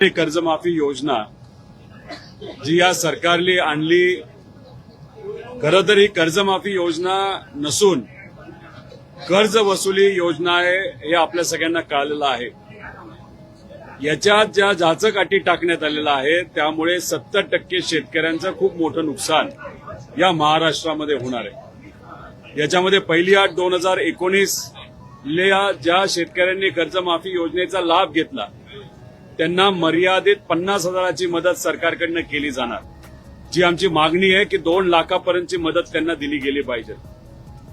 कर्जमाफी योजना जी या सरकारने आणली, खरं तर ही कर्जमाफी योजना नसून कर्ज वसुली योजना आहे हे आपल्या सगळ्यांना कळलेलं आहे। याच्यात ज्या जाचक टाकण्यात आलेला आहे त्यामुळे 70% शेतकऱ्यांचं खूप मोठं नुकसान या महाराष्ट्रामध्ये होणार आहे। याच्यामध्ये पहिली अट 2019 ज्या शेतकऱ्यांनी कर्जमाफी योजनेचा लाभ घेतला त्यांना मर्यादित 50,000ची मदत सरकारकडनं केली जाणार। जी आमची मागणी आहे की 2 लाखापर्यंतची मदत त्यांना दिली गेली पाहिजे।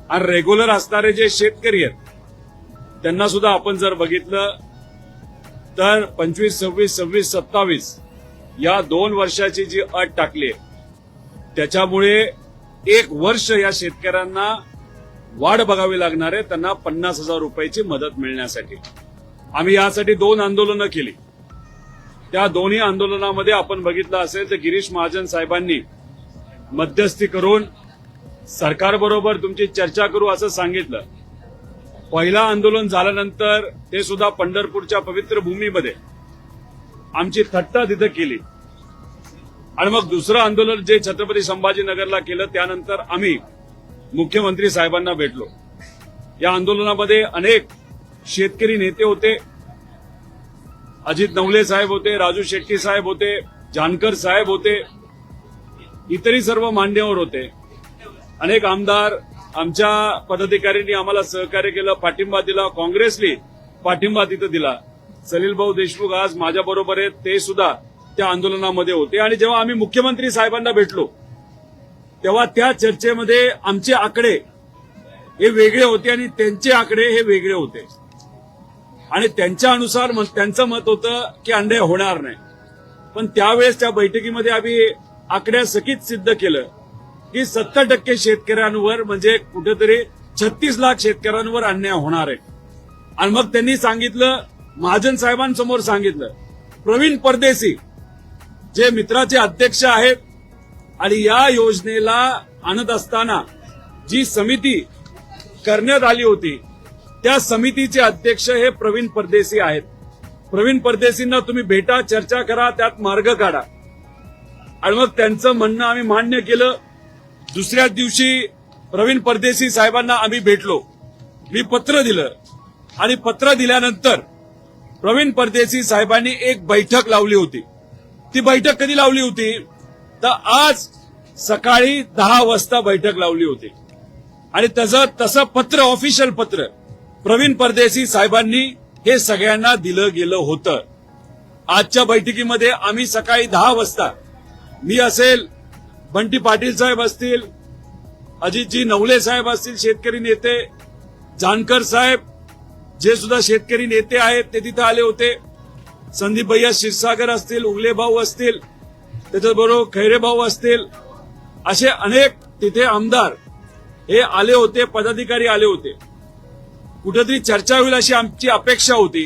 आणि रेग्युलर असणारे जे शेतकरी आहेत त्यांना सुद्धा आपण जर बघितलं तर 25, 26, 26, 27 या 2 वर्षाची जी अट टाकली त्याच्यामुळे 1 वर्ष या शेतकऱ्यांना वाढ बघावी लागणार आहे त्यांना 50,000 रुपयाची मदत मिळण्यासाठी। आम्ही यासाठी 2 आंदोलनं केली। त्या दोन्ही आंदोलनामध्ये आपण बघितलं असेल तर गिरीश महाजन साहेबांनी मध्यस्थी करून सरकारबरोबर तुमची चर्चा करू असं सांगितलं। पहिला आंदोलन झाल्यानंतर ते सुद्धा पंढरपूरच्या पवित्र भूमीमध्ये आमची थट्टा तिथं केली आणि मग दुसरं आंदोलन जे छत्रपती संभाजीनगरला केलं त्यानंतर आम्ही मुख्यमंत्री साहेबांना भेटलो। या आंदोलनामध्ये अनेक शेतकरी नेते होते, अजित नवले साहेब होते, राजू शेट्टी साहेब होते, जानकर साहेब होते, इतरही सर्व मान्यवर होते। अनेक आमदार आमच्या पदाधिकाऱ्यांनी आम्हाला सहकार्य केलं, पाठिंबा दिला, काँग्रेसने पाठिंबा तिथं दिला। सलील भाऊ देशमुख आज माझ्याबरोबर आहेत, ते सुद्धा त्या आंदोलनामध्ये होते। आणि जेव्हा आम्ही मुख्यमंत्री साहेबांना भेटलो तेव्हा त्या चर्चेमध्ये आमचे आकडे हे वेगळे होते आणि त्यांचे आकडे हे वेगळे होते आणि त्यांच्या अनुसार त्यांचं मत होतं की अन्याय होणार नाही। पण त्यावेळेस त्या बैठकीमध्ये आम्ही आकड्यासहित सिद्ध केलं की 70% शेतकऱ्यांवर म्हणजे कुठेतरी 36 लाख शेतकऱ्यांवर अन्याय होणार आहे। आणि मग त्यांनी सांगितलं, महाजन साहेबांसमोर सांगितलं, प्रवीण परदेशी जे मित्राचे अध्यक्ष आहेत आणि या योजनेला आणत असताना जी समिती करण्यात आली होती त्या समितीचे अध्यक्ष हे प्रवीण परदेशी आहेत। प्रवीण परदेशींना तुम्ही भेटा, चर्चा करा, त्यात मार्ग काढा। आणि मग त्यांचं म्हणणं आम्ही मान्य केलं। दुसऱ्या दिवशी प्रवीण परदेशी साहेबांना आम्ही भेटलो, मी पत्र दिलं आणि पत्र दिल्यानंतर प्रवीण परदेशी साहेबांनी एक बैठक लावली होती। ती बैठक कधी लावली होती तर आज सकाळी 10 वाजता बैठक लावली होती आणि तसं पत्र, ऑफिशियल पत्र प्रवीण परदेशी साहेबांनी हे सगळ्यांना दिलं गेलं होतं। आजच्या बैठकीमध्ये आम्ही सकाळी 10 वाजता मी असेल, बंटी पाटील साहेब असतील, अजितजी नवले साहेब असतील शेतकरी नेते, जानकर साहेब जे सुद्धा शेतकरी नेते आहेत ते तिथे आले होते, संदीप भैया क्षीरसागर असतील, उगले भाऊ असतील, त्याच्याबरोबर खैरे भाऊ असतील, असे अनेक तिथे आमदार हे आले होते, पदाधिकारी आले होते। कुठेतरी चर्चा होईल अशी आमची अपेक्षा होती।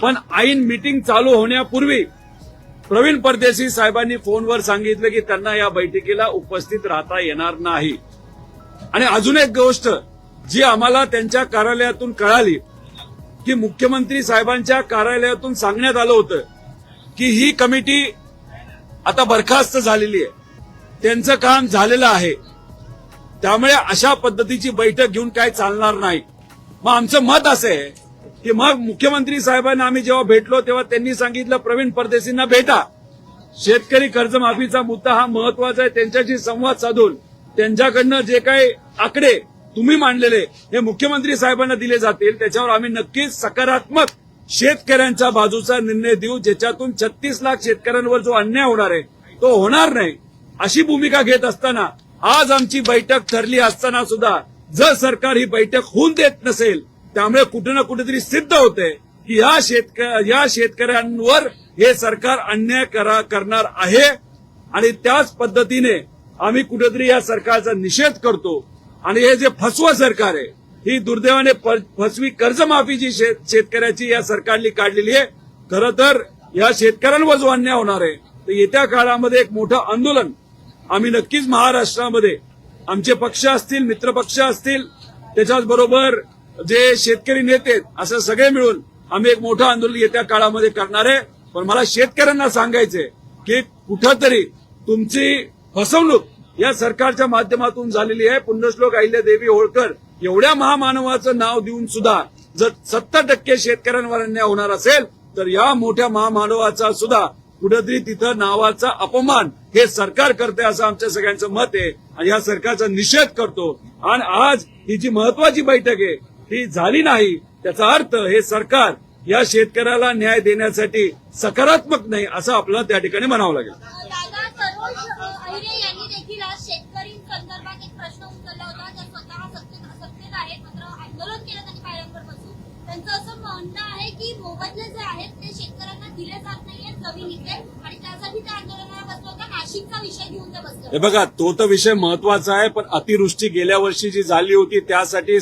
पण ऐन मीटिंग चालू होण्यापूर्वी प्रवीण परदेशी साहेबांनी फोनवर सांगितलं की त्यांना या बैठकीला उपस्थित राहता येणार नाही। आणि अजून एक गोष्ट जी आम्हाला त्यांच्या कार्यालयातून कळाली की मुख्यमंत्री साहेबांच्या कार्यालयातून सांगण्यात आलं होतं की ही कमिटी आता बरखास्त झालेली आहे, त्यांचं काम झालेलं आहे, त्यामुळे अशा पद्धतीची बैठक घेऊन काय चालणार नाही। मग आमचं मत असं आहे की मग मुख्यमंत्री साहेबांना आम्ही जेव्हा भेटलो तेव्हा त्यांनी सांगितलं प्रवीण परदेशींना भेटा, शेतकरी कर्जमाफीचा मुद्दा हा महत्वाचा आहे, त्यांच्याशी संवाद साधून त्यांच्याकडनं जे काही आकडे तुम्ही मांडलेले हे मुख्यमंत्री साहेबांना दिले जातील त्याच्यावर आम्ही नक्कीच सकारात्मक शेतकऱ्यांच्या बाजूचा निर्णय देऊ, ज्याच्यातून 36 लाख शेतकऱ्यांवर जो अन्याय होणार आहे तो होणार नाही अशी भूमिका घेत असताना आज आमची बैठक ठरली असताना सुद्धा जर सरकार ही बैठक होऊन देत नसेल त्यामुळे कुठे ना कुठेतरी सिद्ध होते की या शेतकऱ्यांवर हे सरकार अन्याय करणार आहे। आणि त्याच पद्धतीने आम्ही कुठेतरी या सरकारचा निषेध करतो आणि हे जे फसवा सरकार आहे, ही दुर्दैवाने फसवी कर्जमाफी जी शेतकऱ्याची या सरकारने काढलेली आहे, खरं तर या शेतकऱ्यांवर जो अन्याय होणार आहे तर येत्या काळामध्ये एक मोठं आंदोलन आम्ही नक्कीच महाराष्ट्रामध्ये आमचे पक्ष असतील, मित्रपक्ष असतील, त्याच्याचबरोबर जे शेतकरी नेते असं सगळे मिळून आम्ही एक मोठं आंदोलन येत्या काळामध्ये करणार आहे। पण मला शेतकऱ्यांना सांगायचंय की कुठंतरी तुमची फसवणूक या सरकारच्या माध्यमातून झालेली आहे. पुण्यश्लोक अहिल्यादेवी होळकर एवढ्या महामानवाचं नाव देऊन सुद्धा जर 70% शेतकऱ्यांवर अन्याय होणार असेल तर या मोठ्या महामानवाचा सुद्धा कुठेतरी तिथं नावाचा अपमान हे सरकार करते असं आमच्या सगळ्यांचं मत आहे आणि या सरकारचा निषेध करतो. आणि आज ही जी महत्वाची बैठक आहे ती झाली नाही त्याचा अर्थ हे सरकार या शेतकऱ्याला न्याय देण्यासाठी सकारात्मक नाही असं आपल्याला त्या ठिकाणी म्हणावं लागेल. दादा, सरोज अहिरे यांनी देखील आज शेतकरी संदर्भात एक प्रश्न उचलला होता. त्या स्वतः सत्तेत आहेत मात्र आंदोलन केलं त्यांनी पायऱ्यांवर बसून. त्यांचं असं म्हणणं आहे की मोबदले जे आहेत ते शेतकऱ्यांना दिले जात नाहीयेत जमिनीचे आणि त्यासाठी त्या आंदोलनाला बसलं होतं. नाशिकचा विषय घेऊन ते बसले. हे बघा, तो तर विषय महत्वाचा आहे, पण अतिवृष्टी गेल्या वर्षी जी झाली होती त्यासाठी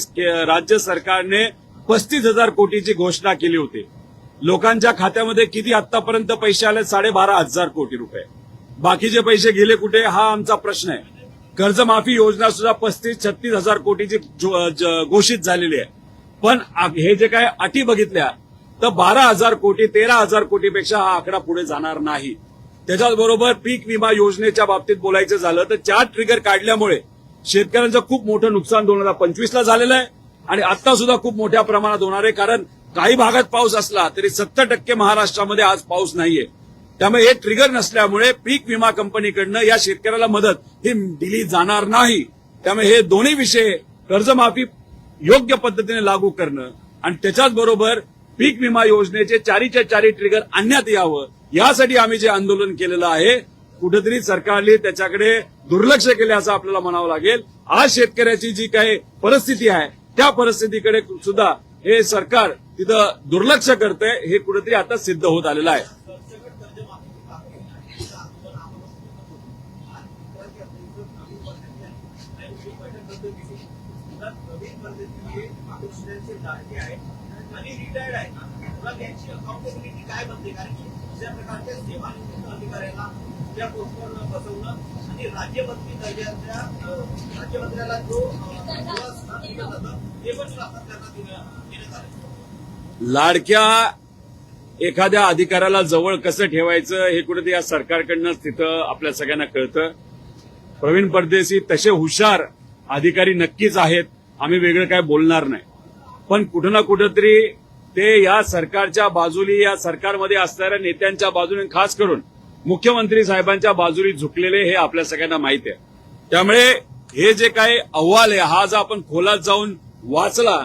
राज्य सरकारने 35,000 कोटीची घोषणा केली होती. लोकांच्या खात्यामध्ये किती आतापर्यंत पैसे आले? 12,500 कोटी रुपये. बाकीचे पैसे गेले कुठे हा आमचा प्रश्न आहे. कर्जमाफी योजना सुद्धा 35-36 कोटीची घोषित झालेली आहे. पण हे जे काय अटी बघितल्या तर 12,000 कोटी 13,000 कोटीपेक्षा हा आकडा पुढे जाणार नाही. त्याच्याबरोबर पीक विमा योजनेच्या बाबतीत बोलायचं झालं तर 4 ट्रिगर काढल्यामुळे शेतकऱ्यांचं खूप मोठं नुकसान 2025ला झालेलं आहे आणि आता सुद्धा खूप मोठ्या प्रमाणात होणार आहे. कारण काही भागात पाऊस असला तरी 70% महाराष्ट्रामध्ये आज पाऊस नाहीये. त्यामुळे हे ट्रिगर नसल्यामुळे पीक विमा कंपनीकडनं या शेतकऱ्याला मदत ही दिली जाणार नाही. त्यामुळे हे दोन्ही विषय कर्जमाफी योग्य पद्धतीने लागू करणं आणि त्याच्याच बरोबर पीक विमा योजनेचे 4च्या 4 ट्रिगर आणण्यात यावं यासाठी आम्ही जे आंदोलन केलेलं आहे कुठेतरी सरकारने त्याच्याकडे दुर्लक्ष केले असं आपल्याला म्हणावं लागेल. आज शेतकऱ्याची जी काही परिस्थिती आहे त्या परिस्थितीकडे सुद्धा हे सरकार तिथं दुर्लक्ष करतंय हे कुठेतरी आता सिद्ध होत आलेलं आहे. आणि रिटायर्ड आहे तुला त्यांची अकाउंटेबिलिटी काय बनते? कारण की दुसऱ्या प्रकारच्या सेवानिवृत्त अधिकाऱ्याला त्या पोस्टवर बसवणं आणि राज्यमंत्री दर्जाच्या राज्यमंत्र्याला जो स्थान दिलं जातं ते पण सरकारला देण्यात आलं. लाडक्या एखाद्या अधिकाऱ्याला जवळ कसं ठेवायचं हे कुठेतरी या सरकारकडनं तिथं आपल्या सगळ्यांना कळतं. प्रवीण परदेशी तसे हुशार अधिकारी नक्कीच आहेत, आम्ही वेगळं काय बोलणार नाही. पण कुठं ना कुठंतरी ते या सरकारच्या बाजूली या सरकारमध्ये असणाऱ्या नेत्यांच्या बाजूने खास करून मुख्यमंत्री साहेबांच्या बाजूली झुकलेले हे आपल्या सगळ्यांना माहिती आहे. त्यामुळे हे जे काही अहवाल आहे हा जर आपण खोलात जाऊन वाचला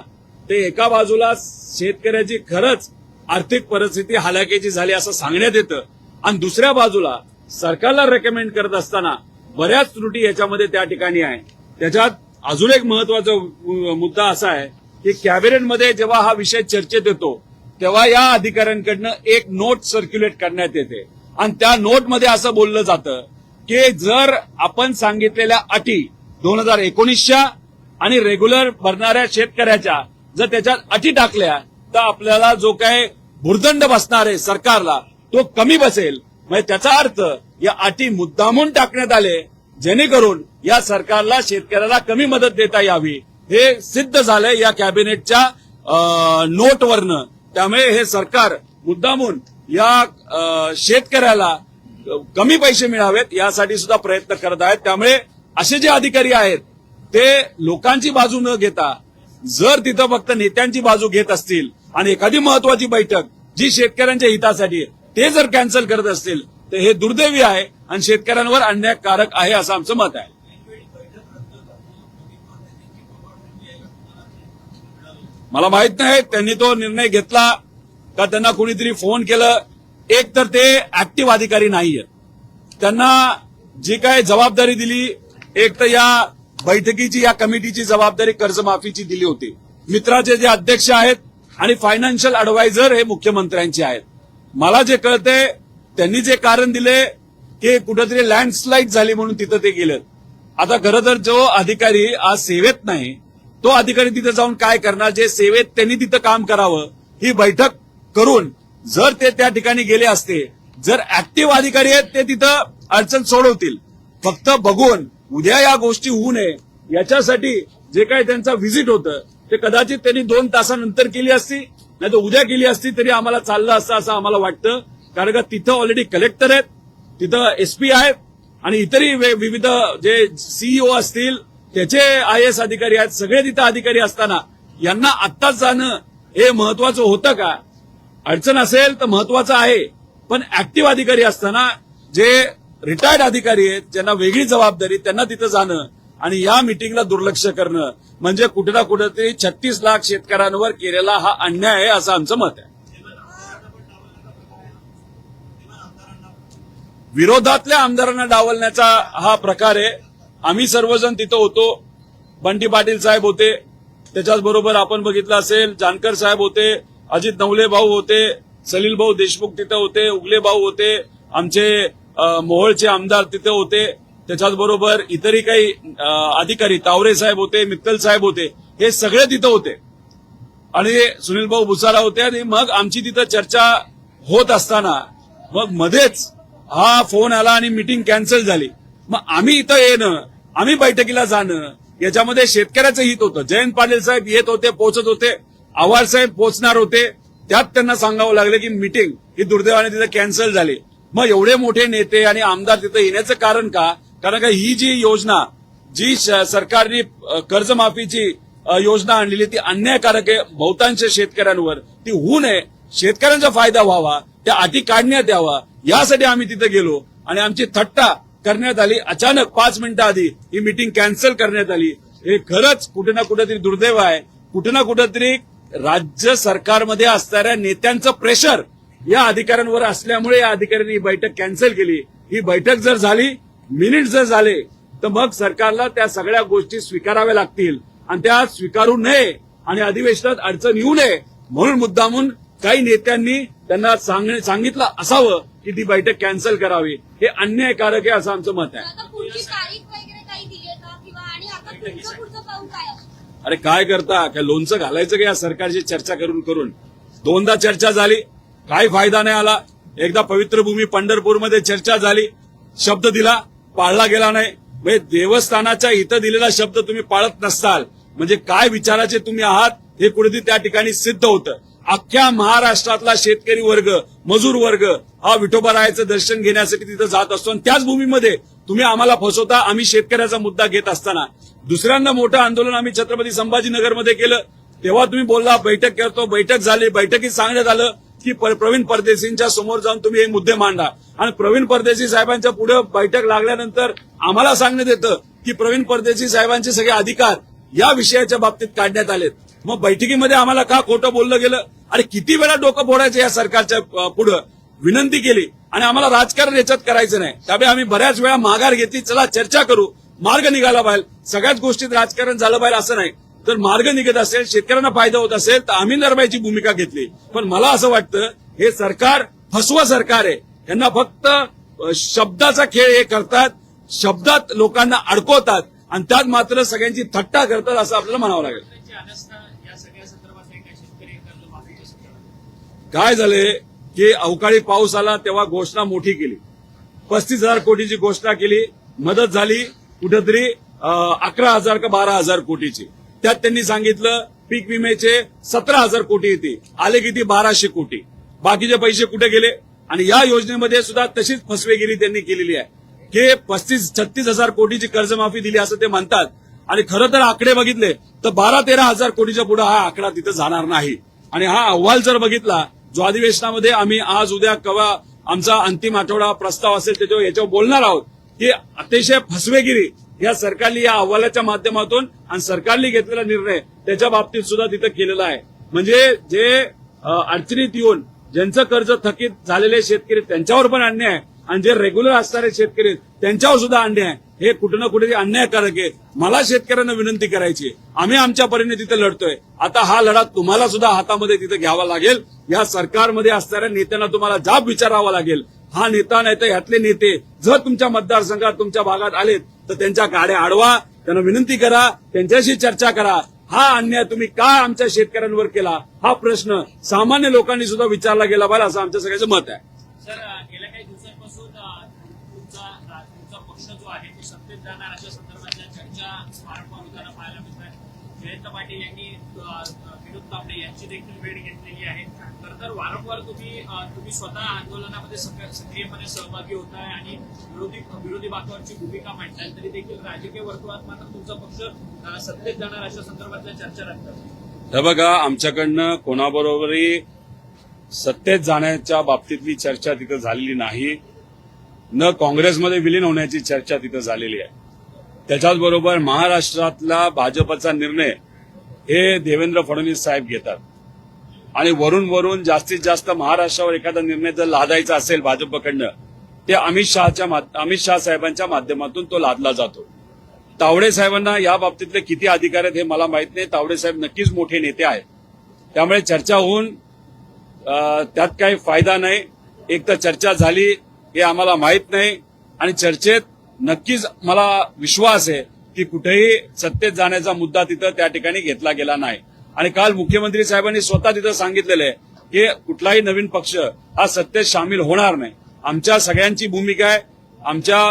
ते एका बाजूला शेतकऱ्याची खरंच आर्थिक परिस्थिती हलाखीची झाली असं सांगण्यात येतं आणि दुसऱ्या बाजूला सरकारला रेकमेंड करत असताना बऱ्याच त्रुटी याच्यामध्ये त्या ठिकाणी आहे. त्याच्यात अजून एक महत्वाचा मुद्दा असा आहे की कॅबिनेटमध्ये जेव्हा हा विषय चर्चेत येतो तेव्हा या अधिकाऱ्यांकडनं एक नोट सर्क्युलेट करण्यात येते आणि त्या नोटमध्ये असं बोललं जातं की जर आपण सांगितलेल्या अटी 2019च्या आणि रेग्युलर भरणाऱ्या शेतकऱ्याच्या जर त्याच्यात अटी टाकल्या तर आपल्याला जो काय भुर्दंड बसणार आहे सरकारला तो कमी बसेल. म्हणजे त्याचा अर्थ या अटी मुद्दामून टाकण्यात आले जेणेकरून या सरकारला शेतकऱ्याला कमी मदत देता यावी हे सिद्ध झालंय या कॅबिनेटच्या नोटवरनं. त्यामुळे हे सरकार मुद्दामून या शेतकऱ्याला कमी पैसे मिळावेत यासाठी सुद्धा प्रयत्न करत आहेत. त्यामुळे असे जे अधिकारी आहेत ते लोकांची बाजू न घेता जर तिथं फक्त नेत्यांची बाजू घेत असतील आणि एखादी महत्वाची बैठक जी शेतकऱ्यांच्या हितासाठी ते जर कॅन्सल करत असतील तर हे दुर्दैवी आहे आणि शेतकऱ्यांवर अन्यायकारक आहे असं आमचं मत आहे. मला माहित नाही त्यांनी तो निर्णय घेतला का त्यांना कोणीतरी फोन केलं. एक तर ते ऍक्टिव्ह अधिकारी नाहीये, त्यांना जी काय जबाबदारी दिली एक तर या बैठकीची या कमिटीची जबाबदारी कर्जमाफीची दिली होती. मित्राचे जे अध्यक्ष आहेत आणि फायनान्शियल अडवायझर हे मुख्यमंत्र्यांचे आहेत. मला जे कळतंय त्यांनी जे कारण दिले की कुठेतरी लँडस्लाईड झाली म्हणून तिथं ते गेलेत. आता खरं तर जो अधिकारी आज सेवेत नाही तो अधिकारी तिथे जाऊन काय करणार? जे सेवेत त्यांनी तिथं काम करावं ही बैठक करून जर ते त्या ठिकाणी गेले असते, जर ऍक्टिव्ह अधिकारी आहेत ते तिथं अडचण सोडवतील. फक्त बघून उद्या या गोष्टी होऊ नये याच्यासाठी जे काही त्यांचा व्हिजिट होतं ते कदाचित त्यांनी 2 तासानंतर केली असती नाही तर उद्या केली असती तरी आम्हाला चाललं असतं असं आम्हाला वाटतं. कारण का तिथं ऑलरेडी कलेक्टर आहेत, तिथं एसपी आहेत आणि इतरही विविध जे सीईओ असतील त्याचे IAS अधिकारी आहेत, सगळे तिथं अधिकारी असताना यांना आत्ताच जाणं हे महत्वाचं होतं का? अडचण असेल तर महत्वाचं आहे, पण ऍक्टिव्ह अधिकारी असताना जे रिटायर्ड अधिकारी आहेत ज्यांना वेगळी जबाबदारी त्यांना तिथं जाणं आणि या मिटिंगला दुर्लक्ष करणं म्हणजे कुठे ना कुठेतरी 36 लाख शेतकऱ्यांवर केलेला हा अन्याय आहे असं आमचं मत आहे. विरोधातल्या आमदारांना डावलण्याचा हा प्रकार आहे. आम्ही सर्वजण तिथं होतो. बंटी पाटील साहेब होते, त्याच्याचबरोबर आपण बघितलं असेल जानकर साहेब होते, अजित नवले भाऊ होते, सलील भाऊ देशमुख तिथं होते, उगले भाऊ होते, आमचे मोहोळचे आमदार तिथे होते, त्याच्याचबरोबर इतरही काही अधिकारी तावरे साहेब होते, मित्तल साहेब होते, हे सगळे तिथं होते आणि सुनील भाऊ भुसारा होते. आणि मग आमची तिथं चर्चा होत असताना मग मध्येच हा फोन आला आणि मीटिंग कॅन्सल झाली. मग आम्ही इथं येणं, आम्ही बैठकीला जाणं याच्यामध्ये शेतकऱ्याचं हित होतं. जयंत पाटील साहेब येत होते, पोहोचत होते, आव्हाड साहेब पोहोचणार होते, त्यात त्यांना सांगावं लागलं की मीटिंग ही दुर्दैवाने तिथं कॅन्सल झाली. मग एवढे मोठे नेते आणि आमदार तिथं येण्याचं कारण का? कारण का ही जी योजना जी सरकारने कर्जमाफीची योजना आणलेली ती अन्यायकारक आहे बहुतांश शेतकऱ्यांवर. ती होऊ नये, शेतकऱ्यांचा फायदा व्हावा, त्या अटी काढण्यात यावा यासाठी आम्ही तिथे गेलो आणि आमची थट्टा करण्यात आली. अचानक 5 मिनिटं आधी ही मीटिंग कॅन्सल करण्यात आली. हे खरंच कुठे ना कुठेतरी दुर्दैव आहे. कुठे ना कुठेतरी राज्य सरकारमध्ये असणाऱ्या नेत्यांचं प्रेशर या अधिकाऱ्यांवर असल्यामुळे या अधिकाऱ्यांनी ही बैठक कॅन्सल केली. ही बैठक जर झाली, मिनिट जर झाले, तर मग सरकारला त्या सगळ्या गोष्टी स्वीकाराव्या लागतील आणि त्या स्वीकारू नये आणि अधिवेशनात अडचण येऊ नये म्हणून मुद्दामून काही नेत्यांनी त्यांना सांगितलं असावं की ती बैठक कॅन्सल करावी. हे अन्यायकारक आहे असं आमचं मत आहे. आता पुढची तारीख वगैरे काही दिली आहे का किंवा आणि आता पुढचं पाऊल काय आहे? अरे काय करता, काय लोणचं घालायचं का या सरकारची चर्चा करून करून? 2दा चर्चा झाली, काही फायदा नाही आला. एकदा पवित्र भूमी पंढरपूरमध्ये चर्चा झाली, शब्द दिला, पाळला गेला नाही. म्हणजे देवस्थानाच्या इथं दिलेला शब्द तुम्ही पाळत नसताल म्हणजे काय विचाराचे तुम्ही आहात हे कुठेतरी त्या ठिकाणी सिद्ध होतं. अख्ख्या महाराष्ट्रातला शेतकरी वर्ग, मजूर वर्ग हा विठोबारायाचं दर्शन घेण्यासाठी तिथं जात असतो आणि त्याच भूमीमध्ये तुम्ही आम्हाला फसवता. आम्ही शेतकऱ्याचा मुद्दा घेत असताना दुसऱ्यांदा मोठं आंदोलन आम्ही छत्रपती संभाजीनगरमध्ये केलं, तेव्हा तुम्ही बोलला बैठक करतो. बैठक झाली, बैठकीत सांगण्यात आलं की प्रवीण परदेशींच्या समोर जाऊन तुम्ही हे मुद्दे मांडा आणि प्रवीण परदेशी साहेबांच्या पुढे बैठक लागल्यानंतर आम्हाला सांगण्यात येतं की प्रवीण परदेशी साहेबांचे सगळे अधिकार या विषयाच्या बाबतीत काढण्यात आलेत. मग बैठकीमध्ये आम्हाला का खोटं बोललं गेलं? अरे किती वेळा डोकं फोडायचं या सरकारच्या पुढं विनंती केली आणि आम्हाला राजकारण याच्यात करायचं नाही. त्यामुळे आम्ही बऱ्याच वेळा माघार घेतली, चला चर्चा करू, मार्ग निघाला पाहिजे. सगळ्याच गोष्टीत राजकारण झालं पाहिजे असं नाही. तर मार्ग निघत असेल, शेतकऱ्यांना फायदा होत असेल तर आम्ही नरमायची भूमिका घेतली. पण मला असं वाटतं हे सरकार फसवा सरकार आहे. यांना फक्त शब्दाचा खेळ हे करतात, शब्दात लोकांना अडकवतात आणि त्यात मात्र सगळ्यांची थट्टा करतात असं आपल्याला म्हणावं लागेल. काय झाले की अवकाळी पाऊस आला तेव्हा घोषणा मोठी केली, 35,000 कोटीची घोषणा केली. मदत झाली कुठेतरी 11,000 का 12,000 कोटीची. त्यात त्यांनी सांगितलं पीक विम्याचे 17,000 कोटी येते, आले किती 1,200 कोटी. बाकीचे पैसे कुठे गेले? आणि या योजनेमध्ये सुद्धा तशीच फसवेगिरी त्यांनी केलेली आहे की 35-36,000 कोटीची कर्जमाफी दिली असं ते म्हणतात आणि खरं तर आकडे बघितले तर 12-13,000 कोटीच्या पुढे हा आकडा तिथं जाणार नाही. आणि हा अहवाल जर बघितला जो अधिवेशनामध्ये आम्ही आज उद्या केव्हा आमचा अंतिम आठवडा प्रस्ताव असेल त्याच्यावर याच्यावर बोलणार आहोत की अतिशय फसवेगिरी या सरकारने या अहवालाच्या माध्यमातून आणि सरकारने घेतलेला निर्णय त्याच्या बाबतीत सुद्धा तिथं केलेला आहे. म्हणजे जे अडचणीत येऊन ज्यांचं कर्ज थकीत झालेले शेतकरी त्यांच्यावर पण अन्याय आहे आणि जे रेग्युलर असणारे शेतकरी त्यांच्यावर सुद्धा अन्याय आहे. हे कुठे ना कुठे अन्यायकारक आहे. मला शेतकऱ्यांना विनंती करायची, आम्ही आमच्या परीने तिथे लढतोय. आता हा लढा तुम्हाला सुद्धा हातामध्ये तिथे घ्यावा लागेल. या सरकारमध्ये असणाऱ्या नेत्यांना तुम्हाला जाब विचारावा लागेल. हा नेता नाही तर ह्यातले नेते जर तुमच्या मतदारसंघात तुमच्या भागात आलेत तर त्यांच्या गाड्या अडवा, त्यांना विनंती करा, त्यांच्याशी चर्चा करा. हा अन्याय तुम्ही का आमच्या शेतकऱ्यांवर केला हा प्रश्न सामान्य लोकांनी सुद्धा विचारला गेला पाहिजे असं आमच्या सगळ्याचं मत आहे. सर, गेल्या काही दिवसांपासून तुमचा पक्ष जो आहे तो सत्तेत जाणार अशा संदर्भातल्या चर्चा वारंवार होताना पाहायला मिळतात. जयंत पाटील यांनी विनोद तावडे यांची देखील भेट घेतलेली आहे. खरं तर वारंवार तुम्ही स्वतः आंदोलनामध्ये सक्रियपणे सहभागी होताय आणि विरोधी बाकावरची भूमिका मांडताय, तरी देखील राजकीय वर्तुळात मात्र तुमचा पक्ष सत्तेत जाणार अशा संदर्भातल्या चर्चा रंगतात. हे बघा, आमच्याकडनं कोणाबरोबरही सत्तेत जाण्याच्या बाबतीतली चर्चा तिथं झालेली नाही, न काँग्रेसमध्ये विलीन होण्याची चर्चा तिथं झालेली आहे. त्याच्याच बरोबर महाराष्ट्रातला भाजपचा निर्णय हे देवेंद्र फडणवीस साहेब घेतात आणि वरून जास्तीत जास्त महाराष्ट्रावर एखादा निर्णय जर लादायचा असेल भाजपकडनं, ते अमित शाह साहेबांच्या माध्यमातून तो लादला जातो. तावडे साहेबांना या बाबतीतले किती अधिकार आहेत हे मला माहित नाही. तावडे साहेब नक्कीच मोठे नेते आहेत, त्यामुळे चर्चा होऊन त्यात काही फायदा नाही. एक तर चर्चा झाली हे आम्हाला माहित नाही आणि चर्चेत नक्कीच मला विश्वास आहे की कुठेही सत्तेत जाण्याचा मुद्दा तिथं त्या ठिकाणी घेतला गेला नाही. आणि काल मुख्यमंत्री साहेबांनी स्वतः तिथं सांगितलेलं आहे की कुठलाही नवीन पक्ष हा सत्तेत सामील होणार नाही. आमच्या सगळ्यांची भूमिका आहे, आमच्या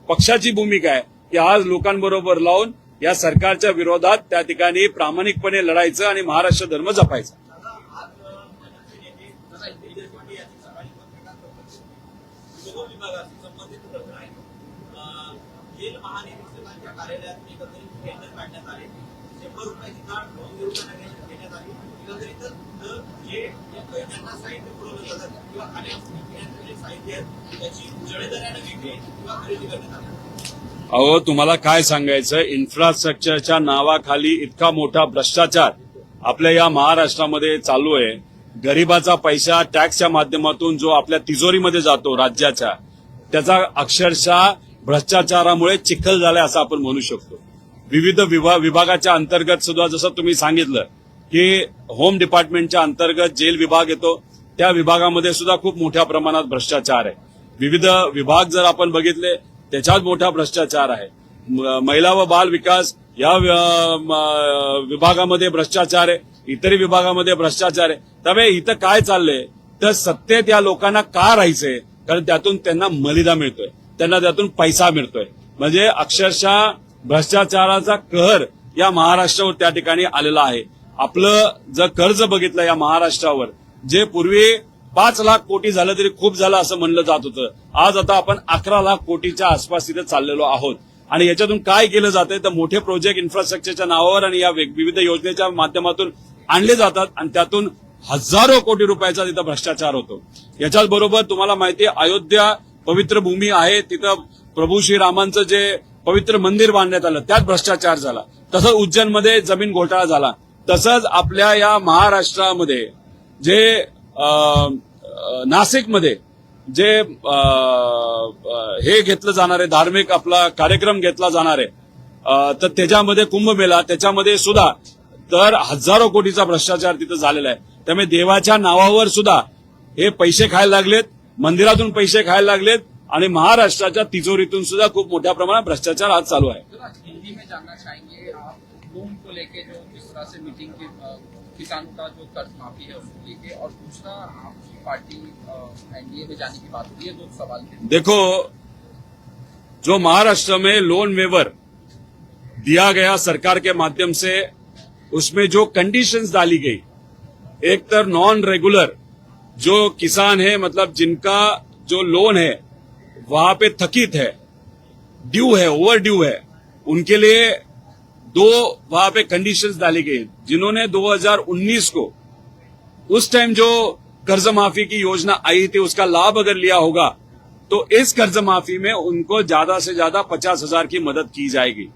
पक्षाची भूमिका आहे की आज लोकांबरोबर लावून या सरकारच्या विरोधात त्या ठिकाणी प्रामाणिकपणे लढायचं आणि महाराष्ट्र धर्म जपायचा. विभागाशी संबंधित प्रश्न आहे. जेल महानिरीक्षकांच्या कार्यालयात एकत्रित टेंडर काढण्यात आले. ₹100ची लाच घेण्यात आली. एकत्रितच जे कैद्यांना साहित्य पुरवलं जातं किंवा खाण्यापिण्याचं जे साहित्य आहे त्याची जळेदऱ्यानं विक्री किंवा खरेदी करण्यात आली. अहो, तुम्हाला काय सांगायचं, इन्फ्रास्ट्रक्चरच्या नावाखाली इतका मोठा भ्रष्टाचार आपल्या या महाराष्ट्रामध्ये चालू आहे. गरिबाचा पैसा टॅक्सच्या माध्यमातून जो आपल्या तिजोरीमध्ये जातो राज्याच्या, त्याचा अक्षरशः भ्रष्टाचारामुळे चिखल झालाय असं आपण म्हणू शकतो. विविध विभागाच्या अंतर्गत सुद्धा जसं तुम्ही सांगितलं की होम डिपार्टमेंटच्या अंतर्गत जेल विभाग येतो, त्या विभागामध्ये सुद्धा खूप मोठ्या प्रमाणात भ्रष्टाचार आहे. विविध विभाग जर आपण बघितले त्याच्यात मोठा भ्रष्टाचार आहे. महिला व बाल विकास या विभागामध्ये भ्रष्टाचार आहे, इतरही विभागामध्ये भ्रष्टाचार आहे. त्यामुळे इथं काय चाललंय तर सत्तेत या लोकांना का राहायचंय, कारण त्यातून त्यांना मलिदा मिळतोय, त्यांना त्यातून पैसा मिळतोय. म्हणजे अक्षरशः भ्रष्टाचाराचा कहर या महाराष्ट्रावर त्या ठिकाणी आलेला आहे. आपलं जर कर्ज बघितलं या महाराष्ट्रावर, जे पूर्वी 5 लाख कोटी झालं तरी खूप झालं असं म्हणलं जात होतं, आज आता आपण 11 लाख कोटीच्या आसपास तिथे चाललेलो आहोत. आणि याच्यातून काय केलं जातंय तर मोठे प्रोजेक्ट इन्फ्रास्ट्रक्चरच्या नावावर आणि या विविध योजनेच्या माध्यमातून आणले जातात आणि त्यातून हजारो कोटी रुपयाचा तिथं भ्रष्टाचार होतो. याच्याच बरोबर तुम्हाला माहिती आहे, अयोध्या पवित्र भूमी आहे, तिथं प्रभू श्रीरामांचं जे पवित्र मंदिर बांधण्यात आलं त्यात भ्रष्टाचार झाला. तसंच उज्जैनमध्ये जमीन घोटाळा झाला. तसंच आपल्या या महाराष्ट्रामध्ये जे नाशिकमध्ये जे हे घेतलं जाणार आहे, धार्मिक आपला कार्यक्रम घेतला जाणार आहे, तर त्याच्यामध्ये कुंभमेळा, त्याच्यामध्ये सुद्धा तर हजारो कोटीचा भ्रष्टाचार तिथं झालेला आहे. त्यामुळे देवाच्या नावावर सुद्धा हे पैसे खायला लागलेत, मंदिरातून पैसे खायला लागलेत आणि महाराष्ट्राच्या तिजोरीतून सुद्धा खूप मोठ्या प्रमाणात भ्रष्टाचार आज चालू आहे. हिंदी में जानना चाहेंगे आप लोन को लेके जो जिस तरह से मीटिंग की किसानों का जो कर्ज माफी है उसको लेके, और दूसरा आपकी पार्टी एनडीए में जाने की बात हुई है, 2 सवाल थे. देखो, जो महाराष्ट्र में लोन वेवर दिया गया सरकार के माध्यम से, उसमें जो कंडीशंस डाली गई, एक तर नॉन रेगुलर जो किसान है, मतलब जिनका जो लोन है वहां पे थकित है, ड्यू है, ओवर ड्यू है, उनके लिए 2 वहां पे कंडीशंस डाली गई. जिन्होंने 2019 को उस टाइम जो कर्ज माफी की योजना आई थी उसका लाभ अगर लिया होगा तो इस कर्ज माफी में उनको ज्यादा से ज्यादा 50,000 की मदद की जाएगी.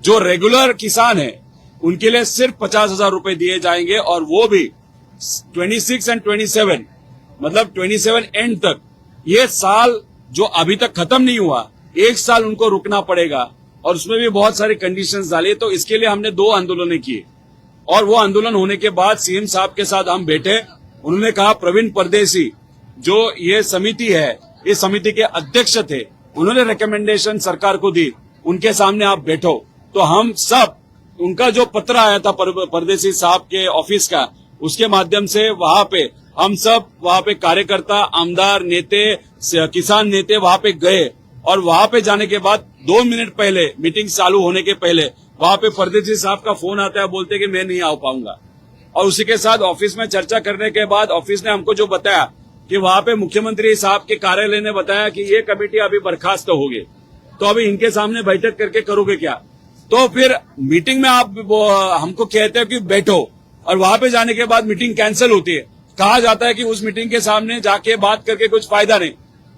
जो रेगुलर किसान है उनके लिए सिर्फ 50,000 रुपए दिए जाएंगे, और वो भी 26 और 27, मतलब 27 एंड तक. ये साल जो अभी तक खत्म नहीं हुआ, 1 साल उनको रुकना पड़ेगा, और उसमें भी बहुत सारी कंडीशंस डाली. तो इसके लिए हमने 2 आंदोलन किए, और वो आंदोलन होने के बाद सीएम साहब के साथ हम बैठे. उन्होंने कहा, प्रवीण परदेसी जो ये समिति है, इस समिति के अध्यक्ष थे, उन्होंने रिकमेंडेशन सरकार को दी, उनके सामने आप बैठो. तो हम सब, उनका जो पत्र आया था परदेसी साहब के ऑफिस का, उसके माध्यम से वहां पे हम सब, वहां पे कार्यकर्ता, आमदार, नेते, किसान नेते वहां पे गए. और वहां पे जाने के बाद 2 मिनट पहले, मीटिंग चालू होने के पहले, वहां पे परदेसी साहब का फोन आता है, बोलते कि मैं नहीं आ पाऊंगा. और उसी के साथ ऑफिस में चर्चा करने के बाद ऑफिस ने हमको जो बताया कि वहां पे मुख्यमंत्री साहब के कार्यालय ने बताया कि ये कमेटी अभी बर्खास्त होगी, तो अभी इनके सामने बैठक करके करोगे क्या? तो फिर मीटिंग में आप हमको कहते हो कि बैठो, और वहां पे जाने के बाद मीटिंग कैंसिल होती है। कहा जाता है कि उस मीटिंग के सामने जाके बात करके कुछ फायदा नहीं।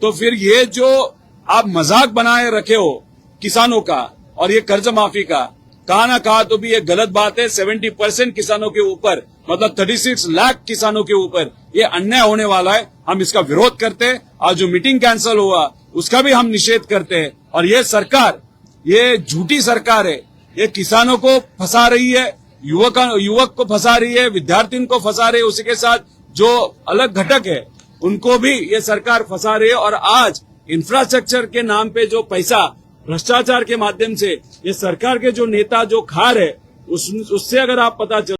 तो फिर ये जो आप मजाक बनाए रखे हो किसानों का और ये कर्ज माफी का, कहा ना कहा तो भी ये गलत बात है। 70% किसानों के ऊपर, मतलब 36 लाख किसानों के ऊपर ये अन्याय होने वाला है। हम इसका विरोध करते हैं। आज जो मीटिंग कैंसिल हुआ उसका भी हम निषेध करते हैं। और ये सरकार, ये झूठी सरकार है, ये किसानों को फंसा रही है, युवक को फंसा रही है, विद्यार्थियों को फंसा रही है, उसी के साथ जो अलग घटक है उनको भी ये सरकार फंसा रही है। और आज इंफ्रास्ट्रक्चर के नाम पे जो पैसा भ्रष्टाचार के माध्यम से ये सरकार के जो नेता जो खा रहे, उससे अगर आप पता चल